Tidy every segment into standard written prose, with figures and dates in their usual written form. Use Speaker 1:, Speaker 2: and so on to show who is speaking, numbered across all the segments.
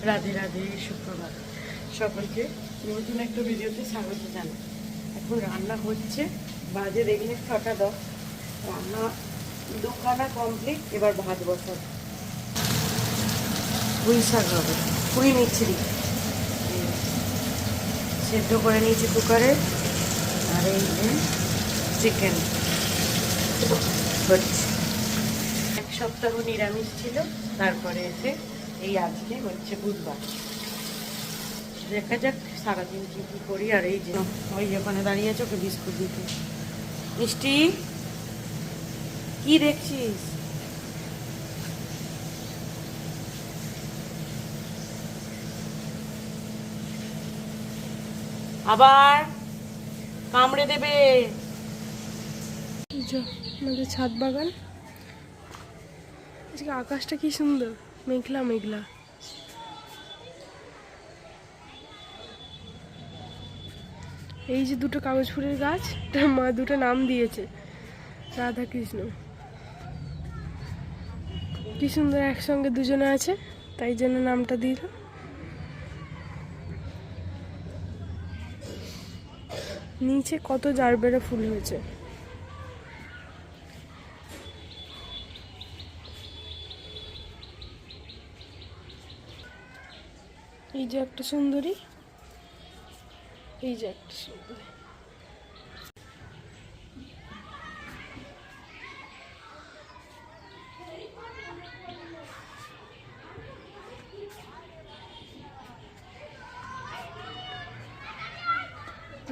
Speaker 1: রাধে রাধে, সুপ্রভাত সকলকে। নতুন একটা ভিডিওতে স্বাগত জানাই। এখন রান্না হচ্ছে, বাজে দেখলে 6টা 10। রান্না দুখানা কমপ্লিট, এবার ভাত বসাব। পুঁই শাক হবে, পুঁই মিছরি সেদ্ধ করে নিয়েছি কুকারে। আর এই যে চিকেন হচ্ছে। এক সপ্তাহ নিরামিষ ছিল, তারপরে এসে এই আজকে হচ্ছে বুধবার। দেখা যাক সারাদিন কি কি করি। আর এই যে ওই ওখানে দাঁড়িয়ে আছে, ওকে বিস্কুট দিতে। মিষ্টি কি দেখছিস? আবার কামড়ে দেবে।
Speaker 2: আমাদের ছাদ বাগান, আজকে আকাশটা কি সুন্দর, মেঘলা মেঘলা। এই যে দুটো কাগজ ফুলের গাছ, মা দুটো নাম দিয়েছে, রাধা কৃষ্ণ। কি সুন্দর একসঙ্গে দুজনে আছে, তাই জন্য নামটা দিল। নিচে কত জারবেরা ফুল হয়েছে। এই যে একটা সুন্দরী, এই যে একটা সুন্দরী।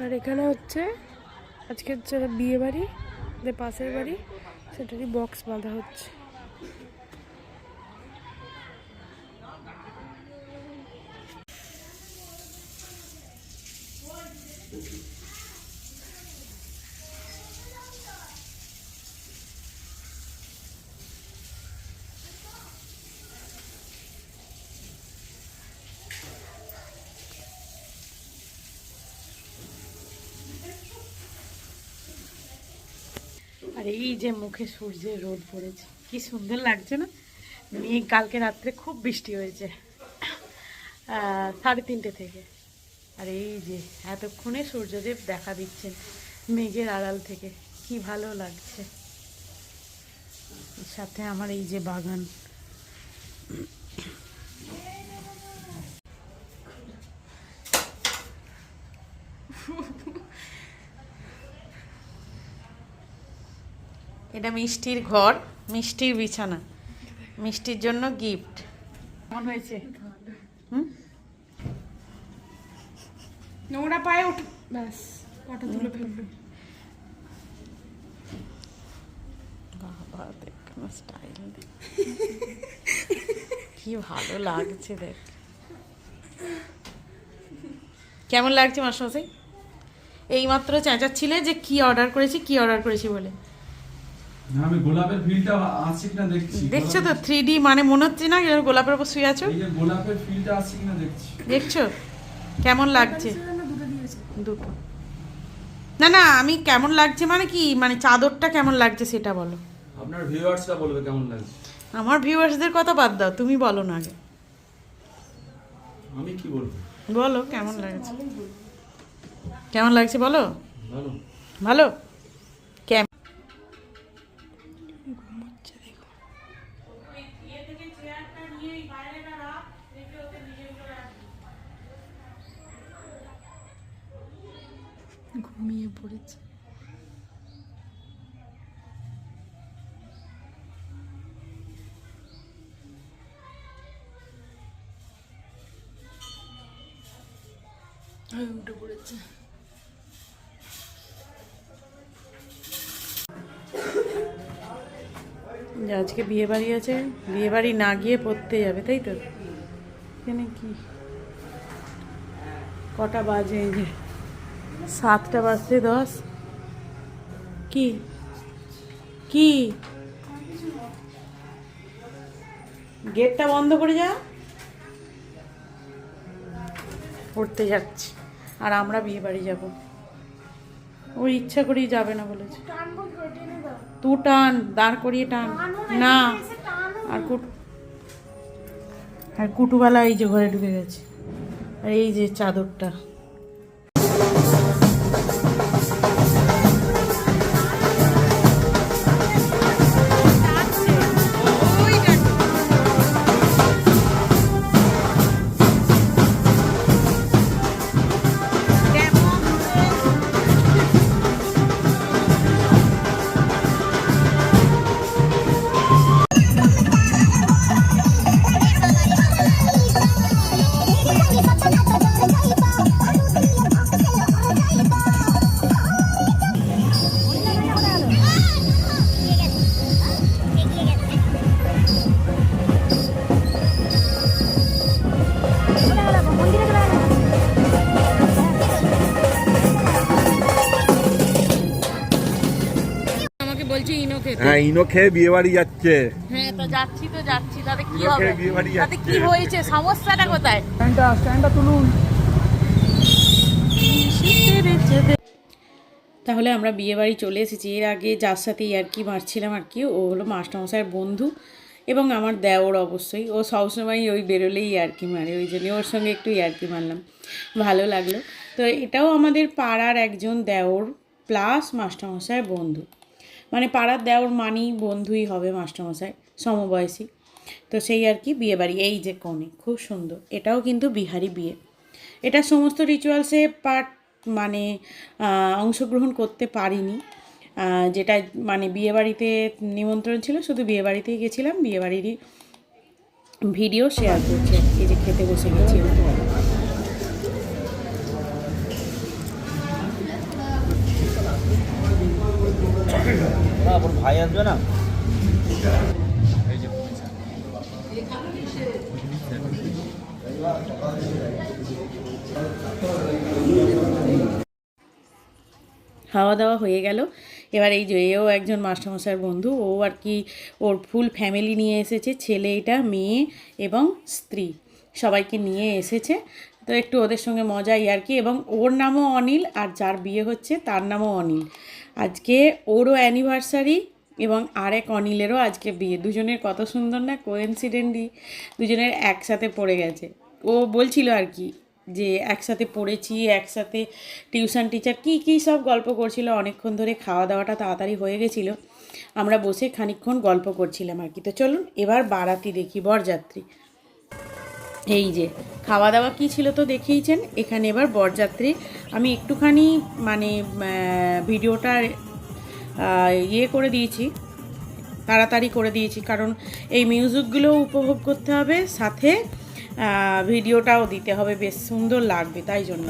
Speaker 2: আর এখানে হচ্ছে আজকে হচ্ছে বিয়ে বাড়ি, পাশের বাড়ি, সেটারই বক্স বাঁধা হচ্ছে।
Speaker 1: আর এই যে মুখে সূর্যের রোদ পড়েছে, কি সুন্দর লাগছে না? মেঘ, কালকে রাত্রে খুব বৃষ্টি হয়েছে 3:30 থেকে। আর এই যে এতক্ষণে সূর্যদেব দেখা দিচ্ছেন মেঘের আড়াল থেকে, কি ভালো লাগছে। সাথে আমার এই যে বাগান। এটা মিষ্টির ঘর, মিষ্টির বিছানা, মিষ্টির জন্য গিফট। কেমন হয়েছে?
Speaker 2: নোংরা পায়ে উঠ, ব্যাস পাটা তুলে ফেলবে।
Speaker 1: বাবা দেখ স্টাইল, কি ভালো লাগছে দেখ। কেমন লাগছে মাস্টারমশাই? এইমাত্র চেঁচাচ্ছিলে যে কি অর্ডার করেছি বলে।
Speaker 3: আমি গোলাপের ফিলটা আছে কিনা দেখছি।
Speaker 1: দেখছো তো 3D, মানে মনে হচ্ছে না গোলাপের উপর শুয়ে আছো?
Speaker 3: এই যে গোলাপের ফিলটা আছে কিনা দেখছি।
Speaker 1: দেখছো কেমন লাগছে? দুটো না না, আমি কেমন লাগছে মানে কি, মানে চাদরটা কেমন লাগছে সেটা বলো।
Speaker 3: আপনার ভিউয়ার্সরা বলবে কেমন লাগছে।
Speaker 1: আমার ভিউয়ার্সদের কথা বাদ দাও, তুমি বলো না আগে।
Speaker 3: আমি কি বলবো?
Speaker 1: বলো কেমন লাগছে, কেমন লাগছে বলো।
Speaker 3: ভালো
Speaker 1: ভালো কেমন?
Speaker 2: ঘুমিয়ে পড়েছে। উঠে পড়েছে।
Speaker 1: আজকে বিয়ে বাড়ি আছে, বিয়ে বাড়ি না গিয়ে পড়তে যাবে, তাই তো? এখানে কি কটা বাজে? এই যে 7:10। কি কি গেটটা বন্ধ করে যা। পড়তে যাচ্ছি, আর আমরা বিয়ে বাড়ি যাবো। ওর ইচ্ছা করেই যাবে না বলেছে। তুই টান, দাঁড় করিয়ে টান না। আর আর কুটুবালা এই যে ঘরে ঢুকে গেছে, আর এই যে চাদরটা।
Speaker 2: আমাকে বলছে ইনো খেতে।
Speaker 4: হ্যাঁ ইনো খেয়ে বিয়ে বাড়ি যাচ্ছে।
Speaker 2: হ্যাঁ তো যাচ্ছি তাতে কি
Speaker 4: ইনো
Speaker 2: হবে?
Speaker 4: খেয়ে বিয়ে বাড়ি
Speaker 2: তাতে কি
Speaker 4: যাচ্ছে।
Speaker 2: হয়েছে? সমস্যাটা কোথায়?
Speaker 3: স্ট্যান্ডটা তুলুন।
Speaker 1: তাহলে আমরা বিয়ে বাড়ি চলে এসেছি। এর আগে যার সাথে ইয়ার্কি মারছিলাম আর কি, ও হলো মাস্টারমশাইয়ের বন্ধু এবং আমার দেওর অবশ্যই। ও সবসময় ওই বেরোলেই ইয়ার্কি মারে, ওই জন্য ওর সঙ্গে একটু ইয়ার্কি মারলাম, ভালো লাগলো। তো এটাও আমাদের পাড়ার একজন দেওর প্লাস মাস্টারমশাইয়ের বন্ধু, মানে পাড়ার দেওর মানেই বন্ধুই হবে মাস্টারমশাই, সমবয়সী। তো সেই আর কি বিয়ে বাড়ি। এই যে কনে খুব সুন্দর, এটাও কিন্তু বিহারি বিয়ে। এটা সমস্ত রিচুয়ালসে মানে অংশগ্রহণ করতে পারিনি, যেটা মানে বিয়েবাড়িতে নিমন্ত্রণ ছিল, শুধু বিয়েবাড়িতেই গেছিলাম। বিয়েবাড়িরই ভিডিও শেয়ার করছি। এই যে খেতে বসে গেছি।
Speaker 4: ভাই আসবে না?
Speaker 1: খাওয়া দাওয়া হয়ে গেল। এবার এই যে এও একজন মাস্টারমশাইয়ের বন্ধু, ও আর কি ওর ফুল ফ্যামিলি নিয়ে এসেছে, ছেলে এটা, মেয়ে এবং স্ত্রী, সবাইকে নিয়ে এসেছে। তো একটু ওদের সঙ্গে মজাই আর কি। এবং ওর নামও অনিল, আর যার বিয়ে হচ্ছে তার নামও অনিল। আজকে ওরও অ্যানিভার্সারি এবং আরেক অনিলেরও আজকে বিয়ে। দুজনের কত সুন্দর না কোইন্সিডেন্টলি দুজনের একসাথে পড়ে গেছে। ও বলছিল আর কি যে একসাথে পড়েছি, একসাথে টিউশন টিচার, কী কী সব গল্প করছিল। অনেকক্ষণ ধরে খাওয়া দাওয়াটা তাড়াতাড়ি হয়ে গেছিলো, আমরা বসে খানিকক্ষণ গল্প করছিলাম আর কি। তো চলুন এবার বারাতি দেখি, বরযাত্রী। এই যে খাওয়া দাওয়া কী ছিল তো দেখেইছেন, এখানে এবার বরযাত্রী। আমি একটুখানি মানে ভিডিওটা ইয়ে করে দিয়েছি, তাড়াতাড়ি করে দিয়েছি, কারণ এই মিউজিকগুলোও উপভোগ করতে হবে, সাথে ভিডিওটাও দিতে হবে, বেশ সুন্দর লাগবে তাই জন্য।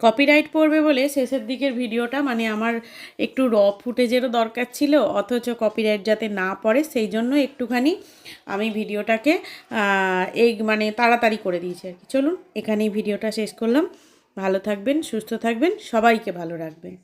Speaker 1: কপিরাইট পড়বে বলে শেষের দিকের ভিডিওটা, মানে আমার একটু র ফুটেজেরও দরকার ছিল, অথচ কপিরাইট যাতে না পড়ে সেই জন্য একটুখানি আমি ভিডিওটাকে এই মানে তাড়াতাড়ি করে দিয়েছি আর কি। চলুন এখানেই ভিডিওটা শেষ করলাম। ভালো থাকবেন, সুস্থ থাকবেন, সবাইকে ভালো রাখবেন।